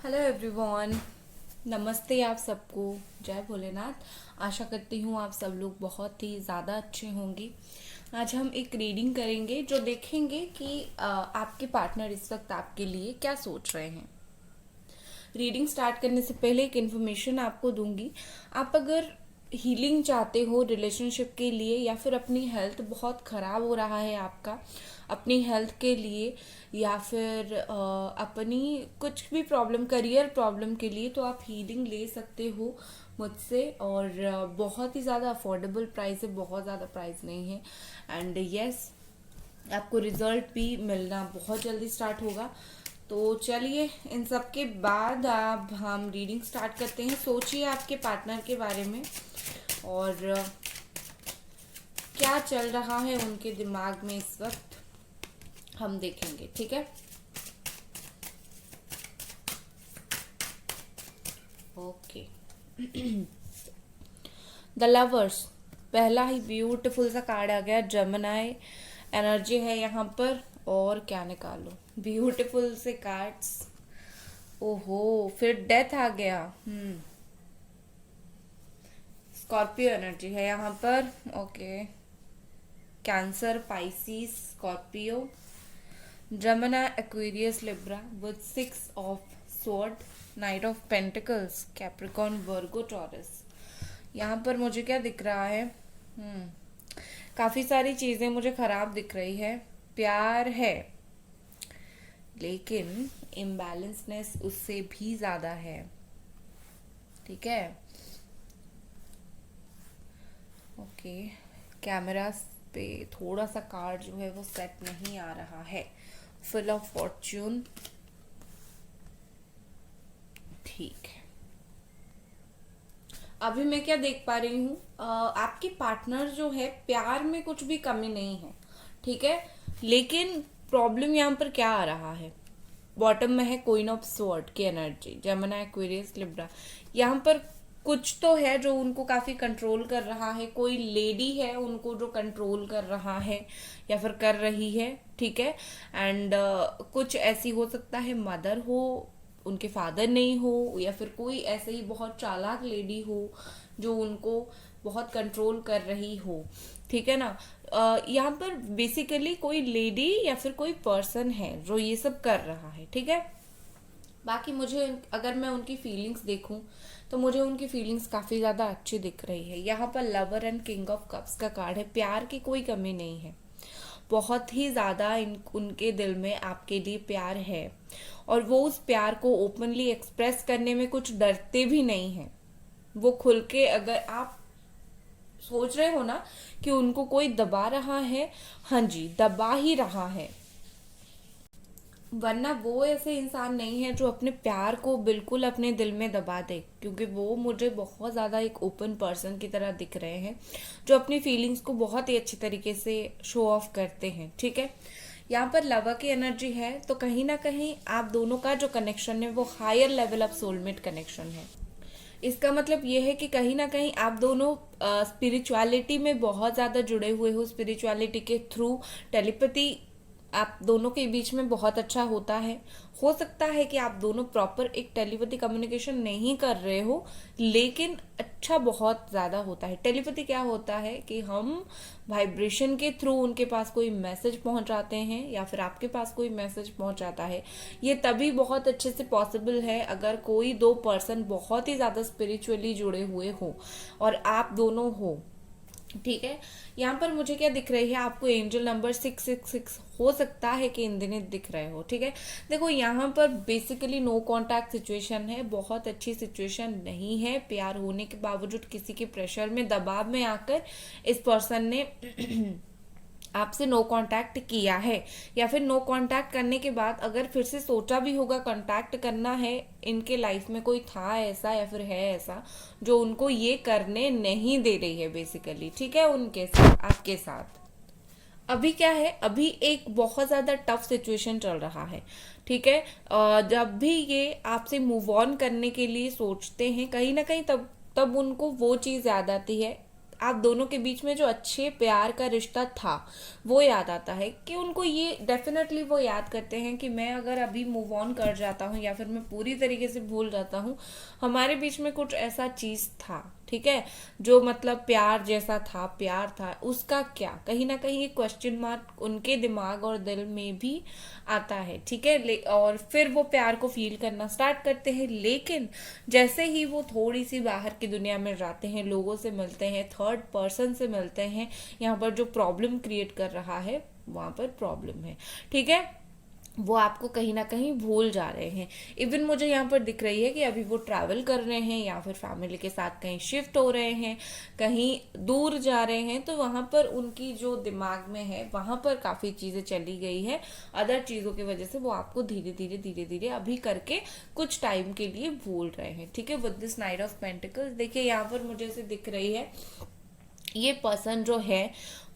Hello everyone, नमस्ते आप सबको। जय भोलेनाथ। आशा करती हूँ आप सब लोग बहुत ही ज़्यादा अच्छे होंगे। आज हम एक रीडिंग करेंगे जो देखेंगे कि आपके पार्टनर इस वक्त आपके लिए क्या सोच रहे हैं। रीडिंग स्टार्ट करने से पहले एक इन्फॉर्मेशन आपको दूंगी। आप अगर हीलिंग चाहते हो रिलेशनशिप के लिए या फिर अपनी हेल्थ बहुत ख़राब हो रहा है आपका, अपनी हेल्थ के लिए या फिर अपनी कुछ भी प्रॉब्लम, करियर प्रॉब्लम के लिए, तो आप हीलिंग ले सकते हो मुझसे। और बहुत ही ज़्यादा अफोर्डेबल प्राइस है, बहुत ज़्यादा प्राइस नहीं है। एंड यस, आपको रिजल्ट भी मिलना बहुत जल्दी स्टार्ट होगा। तो चलिए, इन सब के बाद अब हम रीडिंग स्टार्ट करते हैं। सोचिए आपके पार्टनर के बारे में और क्या चल रहा है उनके दिमाग में इस वक्त, हम देखेंगे। ठीक है, ओके। द लवर्स, पहला ही ब्यूटीफुल सा कार्ड आ गया। जमनाई एनर्जी है यहाँ पर। और क्या निकालो, ब्यूटीफुल से कार्ड्स। ओहो, फिर डेथ आ गया। स्कॉर्पियो एनर्जी है यहाँ पर। ओके, कैंसर, पाइसिस, स्कॉर्पियो, जमना, Aquarius, Libra with 6 of sword, knight of pentacles, Capricorn, Virgo, Taurus. यहाँ पर मुझे क्या दिख रहा है? काफी सारी चीजें मुझे खराब दिख रही है। प्यार है लेकिन इम्बैलेंसनेस उससे भी ज्यादा है। ठीक है, ओके। कैमरा पे थोड़ा सा कार्ड जो है वो सेट नहीं आ रहा है। फुल ऑफ फॉर्च्यून, ठीक है। अभी मैं क्या देख पा रही हूँ, आपके पार्टनर जो है प्यार में कुछ भी कमी नहीं है। ठीक है, लेकिन प्रॉब्लम यहाँ पर क्या आ रहा है? बॉटम में है क्वीन ऑफ स्वॉर्ड की एनर्जी, जेमिनी, एक्वेरियस, लिब्रा। यहाँ पर कुछ तो है जो उनको काफी कंट्रोल कर रहा है। कोई लेडी है उनको जो कंट्रोल कर रहा है या फिर कर रही है। ठीक है, एंड कुछ ऐसी हो सकता है मदर हो, उनके फादर नहीं हो, या फिर कोई ऐसे ही बहुत चालाक लेडी हो जो उनको बहुत कंट्रोल कर रही हो। ठीक है ना। यहाँ पर बेसिकली कोई लेडी या फिर कोई पर्सन है जो ये सब कर रहा है। ठीक है, बाकी मुझे अगर मैं उनकी फीलिंग्स देखूं तो मुझे उनकी फीलिंग्स काफी ज्यादा अच्छी दिख रही है। यहाँ पर lover and king of cups का कार्ड है। प्यार की कोई कमी नहीं है, बहुत ही ज्यादा उनके दिल में आपके लिए प्यार है और वो उस प्यार को ओपनली एक्सप्रेस करने में कुछ डरते भी नहीं है। वो खुल के, अगर आप सोच रहे हो ना कि उनको कोई दबा रहा है, हाँ जी, दबा ही रहा है। वरना वो ऐसे इंसान नहीं है जो अपने प्यार को बिल्कुल अपने दिल में दबा दे, क्योंकि वो मुझे बहुत ज़्यादा एक ओपन पर्सन की तरह दिख रहे हैं जो अपनी फीलिंग्स को बहुत ही अच्छे तरीके से शो ऑफ करते हैं। ठीक है, यहाँ पर लवा की एनर्जी है, तो कहीं ना कहीं आप दोनों का जो कनेक्शन है वो higher level of soulmate connection है। इसका मतलब ये है कि कहीं ना कहीं आप दोनों स्पिरिचुअलिटी में बहुत ज़्यादा जुड़े हुए हो। स्पिरिचुअलिटी के थ्रू टेलीपैथी आप दोनों के बीच में बहुत अच्छा होता है। हो सकता है कि आप दोनों प्रॉपर एक टेलीपैथी कम्युनिकेशन नहीं कर रहे हो, लेकिन अच्छा बहुत ज़्यादा होता है। टेलीपैथी क्या होता है कि हम वाइब्रेशन के थ्रू उनके पास कोई मैसेज पहुंचाते हैं या फिर आपके पास कोई मैसेज पहुंचाता है। ये तभी बहुत अच्छे से पॉसिबल है अगर कोई दो पर्सन बहुत ही ज़्यादा स्पिरिचुअली जुड़े हुए हो और आप दोनों हो। ठीक है, यहाँ पर मुझे क्या दिख रही है, आपको एंजल नंबर 666 हो सकता है कि इन दिनों दिख रहे हो। ठीक है, देखो यहाँ पर बेसिकली नो कांटेक्ट सिचुएशन है, बहुत अच्छी सिचुएशन नहीं है। प्यार होने के बावजूद किसी के प्रेशर में, दबाव में आकर इस पर्सन ने आपसे नो कांटेक्ट किया है, या फिर नो कांटेक्ट करने के बाद अगर फिर से सोचा भी होगा कांटेक्ट करना है, इनके लाइफ में कोई था ऐसा या फिर है ऐसा जो उनको ये करने नहीं दे रही है बेसिकली। ठीक है, उनके साथ, आपके साथ अभी क्या है, अभी एक बहुत ज्यादा टफ सिचुएशन चल रहा है। ठीक है, जब भी ये आपसे मूव ऑन करने के लिए सोचते हैं कहीं ना कहीं, तब तब उनको वो चीज याद आती है। आप दोनों के बीच में जो अच्छे प्यार का रिश्ता था वो याद आता है, कि उनको ये डेफिनेटली वो याद करते हैं कि मैं अगर अभी मूव ऑन कर जाता हूँ या फिर मैं पूरी तरीके से भूल जाता हूँ, हमारे बीच में कुछ ऐसा चीज था, ठीक है, जो मतलब प्यार जैसा था, प्यार था, उसका क्या, कहीं ना कहीं ये क्वेश्चन मार्क उनके दिमाग और दिल में भी आता है, ठीक है। और फिर वो प्यार को फील करना स्टार्ट करते हैं, लेकिन जैसे ही वो थोड़ी सी बाहर की दुनिया में जाते हैं, लोगों से मिलते हैं, थर्ड पर्सन से मिलते हैं, यहाँ पर जो प्रॉब्लम क्रिएट कर रहा है वहां पर प्रॉब्लम है, ठीक है, वो आपको कहीं ना कहीं भूल जा रहे हैं। इवन मुझे यहाँ पर दिख रही है कि अभी वो ट्रैवल कर रहे हैं या फिर फैमिली के साथ कहीं शिफ्ट हो रहे हैं, कहीं दूर जा रहे हैं, तो वहां पर उनकी जो दिमाग में है वहां पर काफी चीजें चली गई है, अदर चीजों की वजह से वो आपको धीरे धीरे धीरे धीरे अभी करके कुछ टाइम के लिए भूल रहे हैं, ठीक है। With this night of pentacles देखिए यहाँ पर मुझे ऐसे दिख रही है, ये पर्सन जो है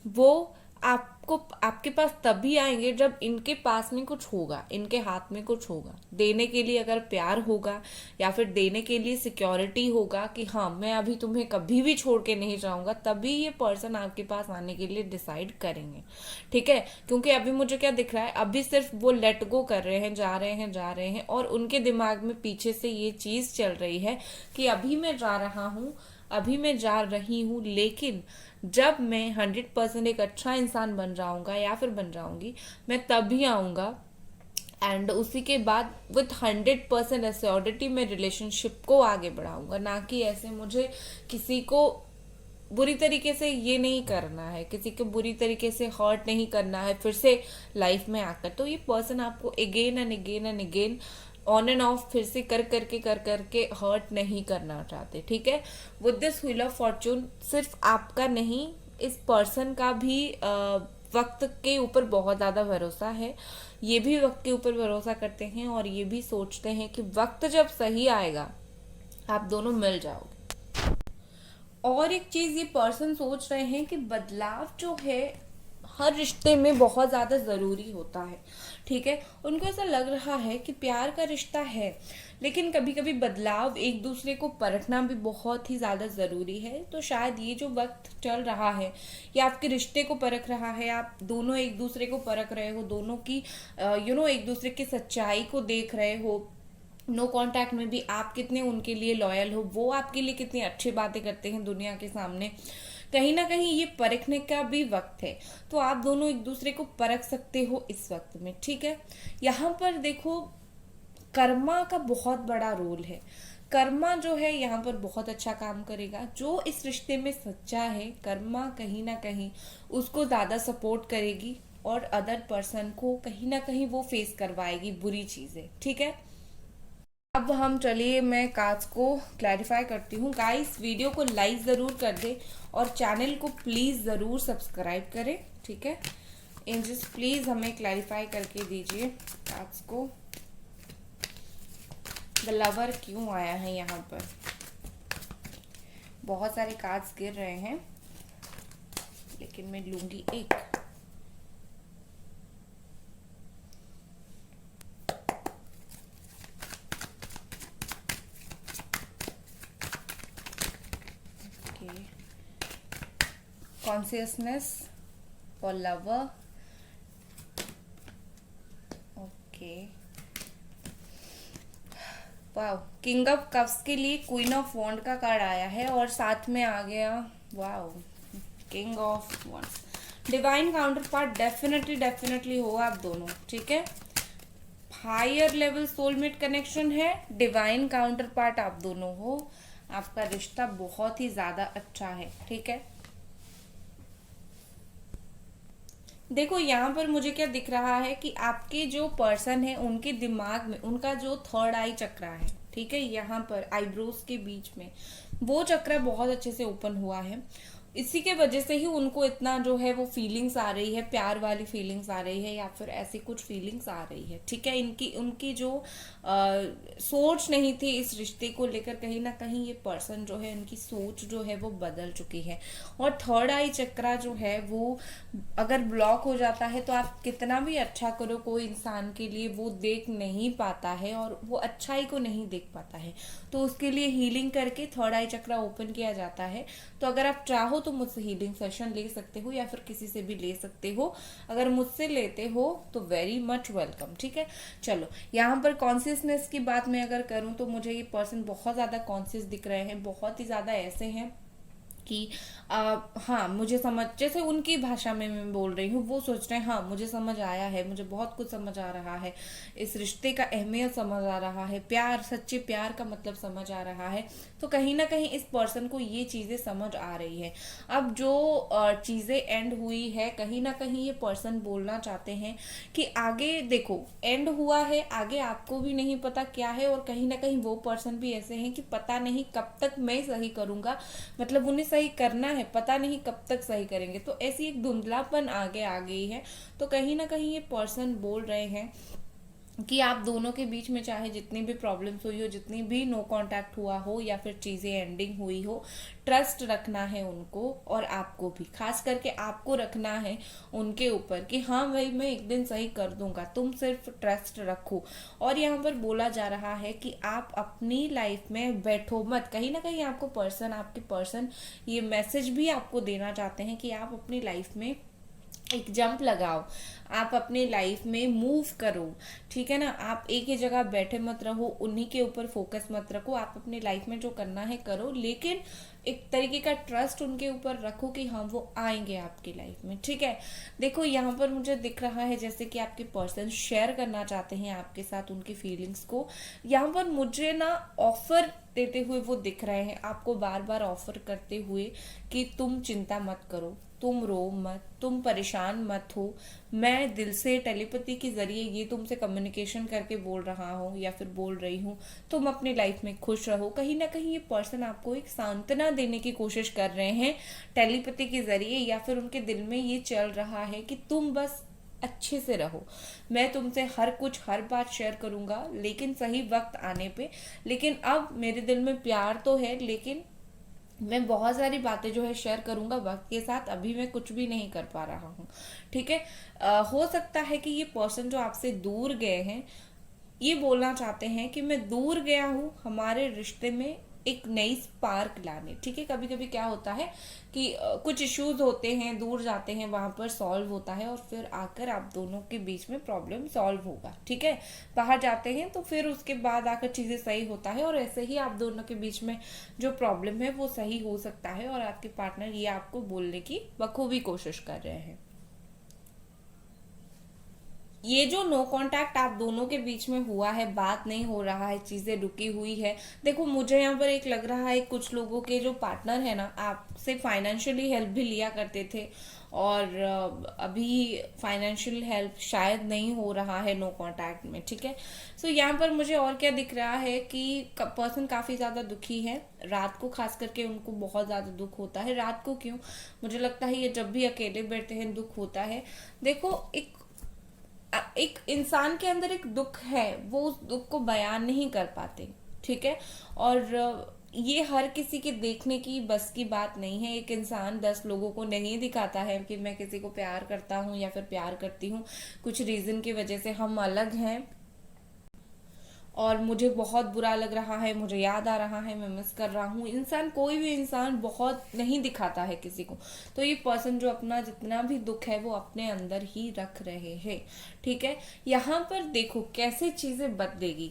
वो आपको आपके पास तभी आएंगे जब इनके पास में कुछ होगा, इनके हाथ में कुछ होगा देने के लिए, अगर प्यार होगा या फिर देने के लिए सिक्योरिटी होगा कि हाँ मैं अभी तुम्हें कभी भी छोड़ के नहीं जाऊंगा, तभी ये पर्सन आपके पास आने के लिए डिसाइड करेंगे, ठीक है। क्योंकि अभी मुझे क्या दिख रहा है, अभी सिर्फ वो लेट गो कर रहे हैं, जा रहे हैं, जा रहे हैं, और उनके दिमाग में पीछे से ये चीज चल रही है कि अभी मैं जा रहा हूँ, अभी मैं जा रही हूँ, लेकिन जब मैं 100% एक अच्छा इंसान बन जाऊंगा या फिर बन जाऊंगी, मैं तभी आऊंगा, एंड उसी के बाद विथ 100% एश्योरिटी मैं रिलेशनशिप को आगे बढ़ाऊंगा, ना कि ऐसे मुझे किसी को बुरी तरीके से ये नहीं करना है, किसी को बुरी तरीके से हर्ट नहीं करना है फिर से लाइफ में आकर। तो ये पर्सन आपको again and again and again on end of फिर से कर करके हर्ट नहीं करना चाहते, ठीक है। With this wheel of Fortune सिर्फ आपका नहीं, इस पर्सन का भी वक्त के ऊपर बहुत ज्यादा भरोसा है, ये भी वक्त के ऊपर भरोसा करते हैं और ये भी सोचते हैं कि वक्त जब सही आएगा आप दोनों मिल जाओगे। और एक चीज ये पर्सन सोच रहे हैं कि बदलाव जो है हर रिश्ते में बहुत ज्यादा जरूरी होता है, ठीक है। उनको ऐसा लग रहा है कि प्यार का रिश्ता है, लेकिन कभी कभी बदलाव, एक दूसरे को परखना भी बहुत ही ज्यादा जरूरी है। तो शायद ये जो वक्त चल रहा है ये आपके रिश्ते को परख रहा है, आप दोनों एक दूसरे को परख रहे हो, दोनों की एक दूसरे की सच्चाई को देख रहे हो, नो कांटेक्ट में भी आप कितने उनके लिए लॉयल हो, वो आपके लिए कितनी अच्छी बातें करते हैं दुनिया के सामने, कहीं ना कहीं ये परखने का भी वक्त है। तो आप दोनों एक दूसरे को परख सकते हो इस वक्त में, ठीक है। यहाँ पर देखो कर्मा का बहुत बड़ा रोल है, कर्मा जो है यहाँ पर बहुत अच्छा काम करेगा, जो इस रिश्ते में सच्चा है कर्मा कहीं ना कहीं उसको ज्यादा सपोर्ट करेगी और अदर पर्सन को कहीं ना कहीं वो फेस करवाएगी बुरी चीजें, ठीक है। अब हम चलिए मैं कार्ड्स को क्लैरिफाई करती हूँ। गाइस वीडियो को लाइक ज़रूर कर दे और चैनल को प्लीज़ ज़रूर सब्सक्राइब करें, ठीक है। एंजल्स प्लीज़ हमें क्लैरिफाई करके दीजिए कार्ड्स को, द लवर क्यों आया है यहाँ पर। बहुत सारे कार्ड्स गिर रहे हैं लेकिन मैं लूंगी एक। Consciousness for lover, okay. Wow, king of cups के लिए क्वीन ऑफ वॉन्ड का कार्ड आया है और साथ में आ गया wow king of wands. Divine counter part definitely हो आप दोनों, ठीक है। हायर लेवल सोलमेट कनेक्शन है, डिवाइन काउंटर पार्ट आप दोनों हो, आपका रिश्ता बहुत ही ज्यादा अच्छा है, ठीक है। देखो यहाँ पर मुझे क्या दिख रहा है कि आपके जो पर्सन है उनके दिमाग में उनका जो थर्ड आई चक्रा है, ठीक है, यहाँ पर आईब्रोज के बीच में वो चक्रा बहुत अच्छे से ओपन हुआ है। इसी के वजह से ही उनको इतना जो है वो फीलिंग्स आ रही है, प्यार वाली फीलिंग्स आ रही है या फिर ऐसी कुछ फीलिंग्स आ रही है, ठीक है। उनकी जो सोच नहीं थी इस रिश्ते को लेकर, कहीं ना कहीं ये पर्सन जो है उनकी सोच जो है वो बदल चुकी है। और थर्ड आई चक्रा जो है वो अगर ब्लॉक हो जाता है तो आप कितना भी अच्छा करो कोई इंसान के लिए वो देख नहीं पाता है और वो अच्छाई को नहीं देख पाता है, तो उसके लिए हीलिंग करके थर्ड आई चक्रा ओपन किया जाता है। तो अगर आप चाहो तो मुझसे हीलिंग सेशन ले सकते हो या फिर किसी से भी ले सकते हो। अगर मुझसे लेते हो तो वेरी मच वेलकम। ठीक है, चलो यहाँ पर कॉन्शियसनेस की बात मैं अगर करूँ तो मुझे ये पर्सन बहुत ज़्यादा कॉन्शियस दिख रहे हैं, बहुत ही ज़्यादा ऐसे हैं कि हाँ मुझे समझ, जैसे उनकी भाषा में मैं बोल रही हूँ, वो सोच रहे हैं हाँ मुझे समझ आया है, मुझे बहुत कुछ समझ आ रहा है, इस रिश्ते का अहमियत समझ आ रहा है, प्यार, सच्चे प्यार का मतलब समझ आ रहा है। तो कहीं ना कहीं इस पर्सन को ये चीज़ें समझ आ रही है। अब जो चीज़ें एंड हुई है, कहीं ना कहीं ये पर्सन बोलना चाहते हैं कि आगे देखो एंड हुआ है, आगे आपको भी नहीं पता क्या है, और कहीं ना कहीं वो पर्सन भी ऐसे हैं कि पता नहीं कब तक मैं सही करूंगा, मतलब उन्हें सही करना है, पता नहीं कब तक सही करेंगे। तो ऐसी एक धुंधलापन आगे आ गई है। तो कहीं ना कहीं ये पर्सन बोल रहे हैं कि आप दोनों के बीच में चाहे जितनी भी प्रॉब्लम्स हुई हो, जितनी भी नो कांटेक्ट हुआ हो या फिर चीज़ें एंडिंग हुई हो, ट्रस्ट रखना है उनको, और आपको भी, खास करके आपको रखना है उनके ऊपर कि हाँ भाई मैं एक दिन सही कर दूंगा, तुम सिर्फ ट्रस्ट रखो। और यहाँ पर बोला जा रहा है कि आप अपनी लाइफ में बैठो मत। कहीं ना कहीं आपको पर्सन, आपके पर्सन ये मैसेज भी आपको देना चाहते हैं कि आप अपनी लाइफ में एक जंप लगाओ, आप अपने लाइफ में मूव करो। ठीक है ना, आप एक ही जगह बैठे मत रहो, उन्हीं के ऊपर फोकस मत रखो, आप अपनी लाइफ में जो करना है करो, लेकिन एक तरीके का ट्रस्ट उनके ऊपर रखो कि हाँ वो आएंगे आपकी लाइफ में। ठीक है, देखो यहाँ पर मुझे दिख रहा है जैसे कि आपके पर्सन शेयर करना चाहते हैं आपके साथ उनकी फीलिंग्स को। यहाँ पर मुझे ना ऑफर देते हुए वो दिख रहे हैं, आपको बार बार ऑफर करते हुए कि तुम चिंता मत करो, तुम रो मत, तुम परेशान मत हो, मैं दिल से टेलीपैथी के जरिए ये तुमसे कम्युनिकेशन करके बोल रहा हूँ या फिर बोल रही हूँ, तुम अपनी लाइफ में खुश रहो। कहीं ना कहीं ये पर्सन आपको एक सांत्वना देने की कोशिश कर रहे हैं टेलीपैथी के जरिए, या फिर उनके दिल में ये चल रहा है कि तुम बस अच्छे से रहो, मैं तुमसे हर कुछ, हर बात शेयर करूंगा, लेकिन सही वक्त आने पे। लेकिन अब मेरे दिल में प्यार तो है, लेकिन मैं बहुत सारी बातें जो है शेयर करूंगा वक्त के साथ, अभी मैं कुछ भी नहीं कर पा रहा हूँ। ठीक है, हो सकता है कि ये पर्सन जो आपसे दूर गए हैं ये बोलना चाहते हैं कि मैं दूर गया हूँ हमारे रिश्ते में एक नई स्पार्क लाने। ठीक है, कभी कभी क्या होता है कि कुछ इश्यूज होते हैं, दूर जाते हैं, वहां पर सॉल्व होता है और फिर आकर आप दोनों के बीच में प्रॉब्लम सॉल्व होगा। ठीक है, बाहर जाते हैं तो फिर उसके बाद आकर चीजें सही होता है, और ऐसे ही आप दोनों के बीच में जो प्रॉब्लम है वो सही हो सकता है, और आपके पार्टनर ये आपको बोलने की बखूबी कोशिश कर रहे हैं। ये जो नो कांटेक्ट आप दोनों के बीच में हुआ है, बात नहीं हो रहा है, चीजें रुकी हुई है, देखो मुझे यहाँ पर एक लग रहा है कुछ लोगों के जो पार्टनर है ना, आपसे फाइनेंशियली हेल्प भी लिया करते थे, और अभी फाइनेंशियल हेल्प शायद नहीं हो रहा है नो कांटेक्ट में। ठीक है, सो यहाँ पर मुझे और क्या दिख रहा है कि पर्सन काफी ज्यादा दुखी है, रात को खास करके उनको बहुत ज्यादा दुख होता है। रात को क्यों, मुझे लगता है ये जब भी अकेले बैठते हैं दुख होता है। देखो एक इंसान के अंदर एक दुख है, वो उस दुख को बयान नहीं कर पाते। ठीक है, और ये हर किसी के देखने की बस की बात नहीं है। एक इंसान 10 लोगों को नहीं दिखाता है कि मैं किसी को प्यार करता हूँ या फिर प्यार करती हूँ, कुछ रीजन की वजह से हम अलग हैं और मुझे बहुत बुरा लग रहा है, मुझे याद आ रहा है, मैं मिस कर रहा हूँ। इंसान, कोई भी इंसान बहुत नहीं दिखाता है किसी को। तो ये पर्सन जो अपना जितना भी दुख है वो अपने अंदर ही रख रहे हैं। ठीक है, यहाँ पर देखो कैसे चीजें बदलेगी,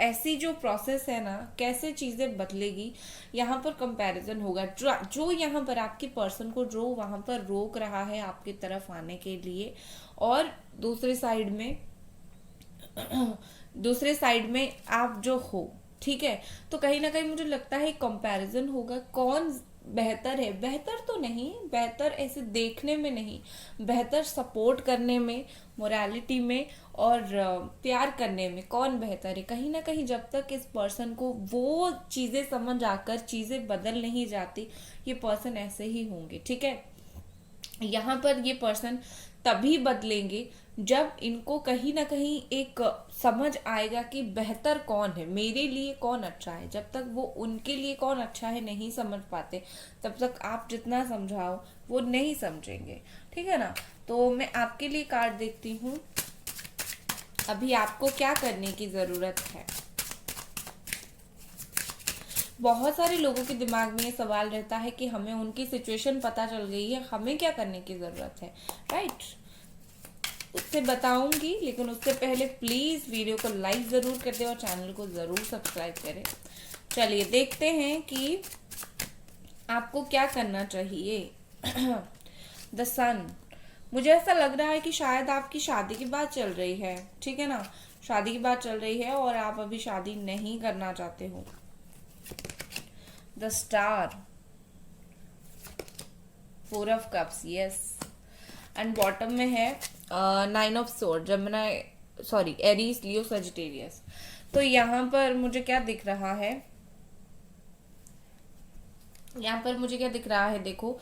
ऐसी जो प्रोसेस है ना, कैसे चीजें बदलेगी। यहाँ पर कंपैरिजन होगा, जो यहाँ पर आपके पर्सन को जो वहां पर रोक रहा है आपकी तरफ आने के लिए, और दूसरे साइड में आप जो हो। ठीक है, तो कहीं ना कहीं मुझे लगता है कंपैरिजन होगा, कौन बेहतर है। बेहतर तो नहीं, बेहतर ऐसे देखने में नहीं, बेहतर सपोर्ट करने में, मोरालिटी में और प्यार करने में कौन बेहतर है। कहीं ना कहीं जब तक इस पर्सन को वो चीजें समझ आकर चीजें बदल नहीं जाती, ये पर्सन ऐसे ही होंगे। ठीक है, यहाँ पर ये पर्सन तभी बदलेंगे जब इनको कहीं ना कहीं एक समझ आएगा कि बेहतर कौन है, मेरे लिए कौन अच्छा है। जब तक वो उनके लिए कौन अच्छा है नहीं समझ पाते, तब तक आप जितना समझाओ वो नहीं समझेंगे। ठीक है ना, तो मैं आपके लिए कार्ड देखती हूँ, अभी आपको क्या करने की जरूरत है। बहुत सारे लोगों के दिमाग में ये सवाल रहता है कि हमें उनकी सिचुएशन पता चल गई है, हमें क्या करने की ज़रूरत है, राइट। उससे बताऊंगी, लेकिन उससे पहले प्लीज़ वीडियो को लाइक ज़रूर कर दें और चैनल को ज़रूर सब्सक्राइब करें। चलिए देखते हैं कि आपको क्या करना चाहिए। द सन, मुझे ऐसा लग रहा है कि शायद आपकी शादी की बात चल रही है, ठीक है ना, शादी की बात चल रही है और आप अभी शादी नहीं करना चाहते हो। The star, 4 of cups, yes. And bottom में है 9 of sword, Gemini, sorry, Aries, Leo, Sagittarius. तो यहाँ पर मुझे क्या दिख रहा है, यहाँ पर मुझे क्या दिख रहा है, देखो,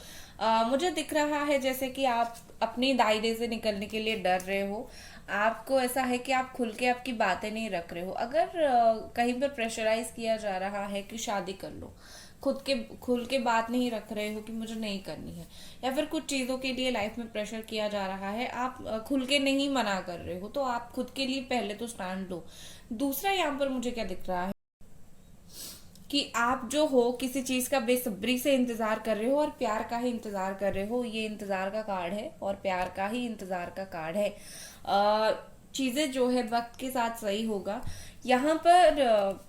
मुझे दिख रहा है जैसे कि आप अपनी दायरे से निकलने के लिए डर रहे हो। आपको ऐसा है कि आप खुल के आपकी बातें नहीं रख रहे हो। अगर कहीं पर प्रेशराइज किया जा रहा है कि शादी कर लो, खुल के बात नहीं रख रहे हो कि मुझे नहीं करनी है, या फिर कुछ चीज़ों के लिए लाइफ में प्रेशर किया जा रहा है, आप खुल के नहीं मना कर रहे हो, तो आप खुद के लिए पहले तो स्टैंड लो। दूसरा, यहाँ पर मुझे क्या दिख रहा है कि आप जो हो किसी चीज का बेसब्री से इंतजार कर रहे हो और प्यार का ही इंतजार कर रहे हो। ये इंतजार का कार्ड है और प्यार का ही इंतजार का कार्ड है। चीजें जो है वक्त के साथ सही होगा। यहाँ पर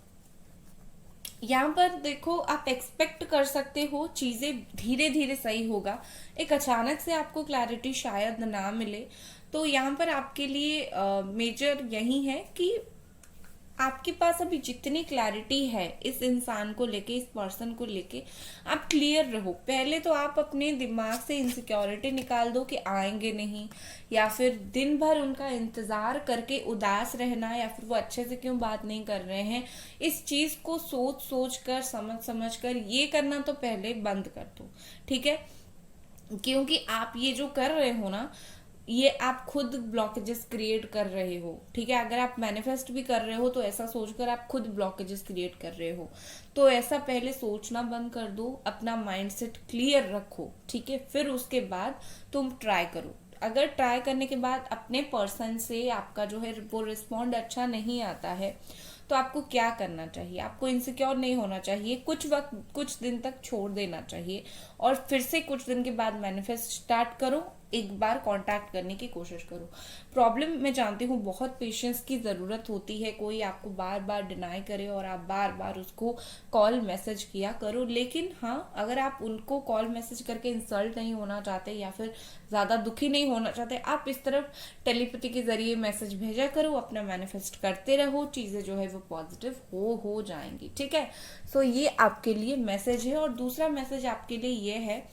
यहाँ पर देखो, आप एक्सपेक्ट कर सकते हो चीजें धीरे धीरे सही होगा। एक अचानक से आपको क्लैरिटी शायद ना मिले। तो यहाँ पर आपके लिए मेजर यही है कि आपके पास अभी जितनी क्लैरिटी है इस इंसान को लेके, इस पर्सन को लेके, आप क्लियर रहो। पहले तो आप अपने दिमाग से इनसिक्योरिटी निकाल दो कि आएंगे नहीं, या फिर दिन भर उनका इंतजार करके उदास रहना, या फिर वो अच्छे से क्यों बात नहीं कर रहे हैं। इस चीज को सोच सोच कर, समझ समझ कर ये करना तो पहले बंद कर दो, ठीक है। क्योंकि आप ये जो कर रहे हो ना, ये आप खुद ब्लॉकेजेस क्रिएट कर रहे हो, ठीक है। अगर आप मैनिफेस्ट भी कर रहे हो तो ऐसा सोचकर आप खुद ब्लॉकेजेस क्रिएट कर रहे हो। तो ऐसा पहले सोचना बंद कर दो, अपना माइंडसेट क्लियर रखो, ठीक है। फिर उसके बाद तुम ट्राई करो। अगर ट्राई करने के बाद अपने पर्सन से आपका जो है वो रिस्पॉन्ड अच्छा नहीं आता है, तो आपको क्या करना चाहिए, आपको इनसिक्योर नहीं होना चाहिए। कुछ वक्त, कुछ दिन तक छोड़ देना चाहिए और फिर से कुछ दिन के बाद मैनिफेस्ट स्टार्ट करो। एक बार कांटेक्ट करने की कोशिश करो। प्रॉब्लम मैं जानती हूँ, बहुत पेशेंस की ज़रूरत होती है। कोई आपको बार बार डिनाई करे और आप बार बार उसको कॉल मैसेज किया करो, लेकिन हाँ, अगर आप उनको कॉल मैसेज करके इंसल्ट नहीं होना चाहते या फिर ज़्यादा दुखी नहीं होना चाहते, आप इस तरफ टेलीपैथी के जरिए मैसेज भेजा करो, अपना मैनिफेस्ट करते रहो, चीज़ें जो है वो पॉजिटिव हो जाएंगी, ठीक है। सो ये आपके लिए मैसेज है। और दूसरा मैसेज आपके लिए ये है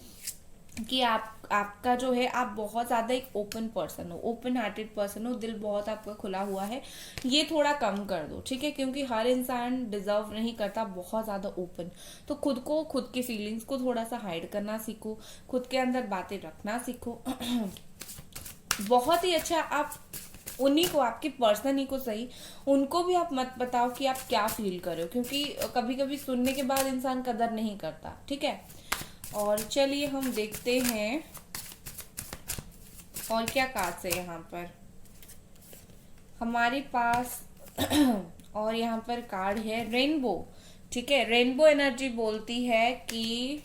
कि आपका जो है, आप बहुत ज्यादा एक ओपन पर्सन हो, ओपन हार्टेड पर्सन हो, दिल बहुत आपका खुला हुआ है। ये थोड़ा कम कर दो, ठीक है, क्योंकि हर इंसान डिजर्व नहीं करता बहुत ज्यादा ओपन। तो खुद को, खुद की फीलिंग्स को थोड़ा सा हाइड करना सीखो, खुद के अंदर बातें रखना सीखो। बहुत ही अच्छा। आप उन्हीं को, आपके पर्सन ही को सही, उनको भी आप मत बताओ कि आप क्या फील कर रहे हो, क्योंकि कभी कभी सुनने के बाद इंसान कदर नहीं करता, ठीक है। और चलिए हम देखते हैं और क्या कार्ड्स है यहाँ पर हमारे पास। और यहाँ पर कार्ड है रेनबो, ठीक है। रेनबो एनर्जी बोलती है कि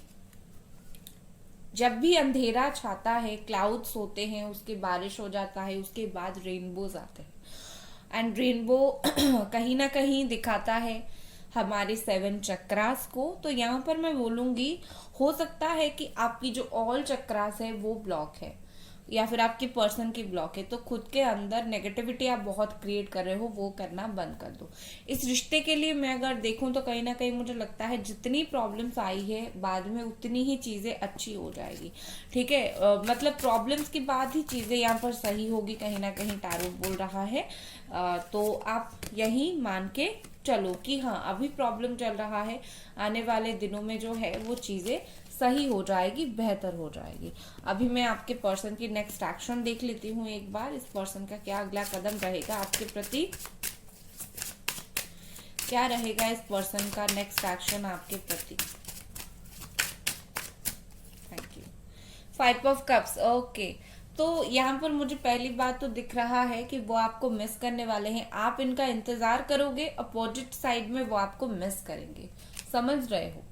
जब भी अंधेरा छाता है, क्लाउड्स होते हैं, उसके बारिश हो जाता है, उसके बाद रेनबोज आते हैं। एंड रेनबो कहीं ना कहीं दिखाता है हमारे 7 चक्रास को। तो यहाँ पर मैं बोलूंगी, हो सकता है कि आपकी जो ऑल चक्रास है वो ब्लॉक है, या फिर आपके पर्सन की ब्लॉक है। तो खुद के अंदर नेगेटिविटी आप बहुत क्रिएट कर रहे हो, वो करना बंद कर दो। इस रिश्ते के लिए मैं अगर देखूं तो कहीं ना कहीं मुझे लगता है जितनी प्रॉब्लम्स आई है बाद में, उतनी ही चीजें अच्छी हो जाएगी, ठीक है। मतलब प्रॉब्लम्स के बाद ही चीजें यहाँ पर सही होगी, कहीं ना कहीं टैरो बोल रहा है। तो आप यही मान के चलो कि हाँ, अभी प्रॉब्लम चल रहा है, आने वाले दिनों में जो है वो चीजें सही हो जाएगी, बेहतर हो जाएगी। अभी मैं आपके पर्सन की नेक्स्ट एक्शन देख लेती हूँ एक बार। इस पर्सन का क्या अगला कदम रहेगा आपके प्रति, क्या रहेगा इस पर्सन का नेक्स्ट एक्शन आपके प्रति। Thank you. 5 of cups, okay. तो यहाँ पर मुझे पहली बात तो दिख रहा है कि वो आपको मिस करने वाले हैं। आप इनका इंतजार करोगे, अपोजिट साइड में वो आपको मिस करेंगे, समझ रहे हो,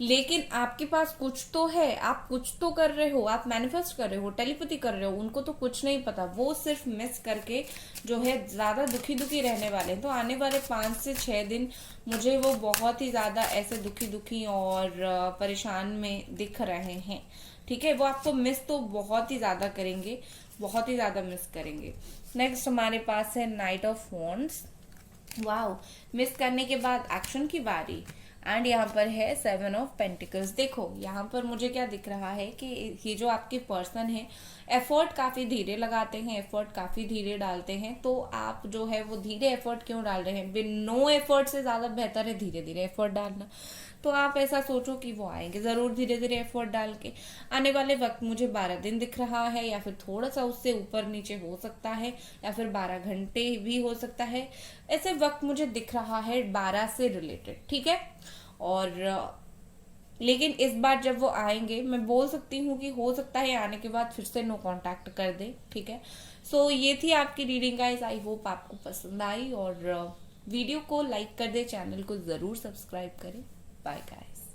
लेकिन आपके पास कुछ तो है, आप कुछ तो कर रहे हो, आप मैनिफेस्ट कर रहे हो, टेलीपैथी कर रहे हो, उनको तो कुछ नहीं पता, वो सिर्फ मिस करके जो है ज्यादा दुखी दुखी रहने वाले हैं। तो आने वाले 5 से 6 दिन मुझे वो बहुत ही ज्यादा ऐसे दुखी दुखी और परेशान में दिख रहे हैं। ठीक है, वो आपको मिस तो बहुत ही ज्यादा करेंगे, बहुत ही ज्यादा मिस करेंगे। नेक्स्ट हमारे पास है night of wands. Wow, miss करने के बाद एक्शन की बारी। एंड यहाँ पर है 7 ऑफ पेंटिकल्स। देखो यहाँ पर मुझे क्या दिख रहा है कि ये जो आपके पर्सन है, एफर्ट काफी धीरे लगाते हैं, एफर्ट काफी धीरे डालते हैं। तो आप जो है वो धीरे एफर्ट क्यों डाल रहे हैं? बिन नो एफर्ट से ज्यादा बेहतर है धीरे धीरे एफर्ट डालना। तो आप ऐसा सोचो कि वो आएंगे जरूर धीरे धीरे एफर्ट डाल के। आने वाले वक्त मुझे 12 दिन दिख रहा है, या फिर थोड़ा सा उससे ऊपर नीचे हो सकता है, या फिर 12 घंटे भी हो सकता है। ऐसे वक्त मुझे दिख रहा है 12 से रिलेटेड। ठीक है, और लेकिन इस बार जब वो आएंगे, मैं बोल सकती हूँ कि हो सकता है आने के बाद फिर से नो कांटेक्ट कर दे। ठीक है, सो ये थी आपकी रीडिंग गाइस। आई होप आपको पसंद आई, और वीडियो को लाइक कर दे, चैनल को जरूर सब्सक्राइब करें। Bye guys.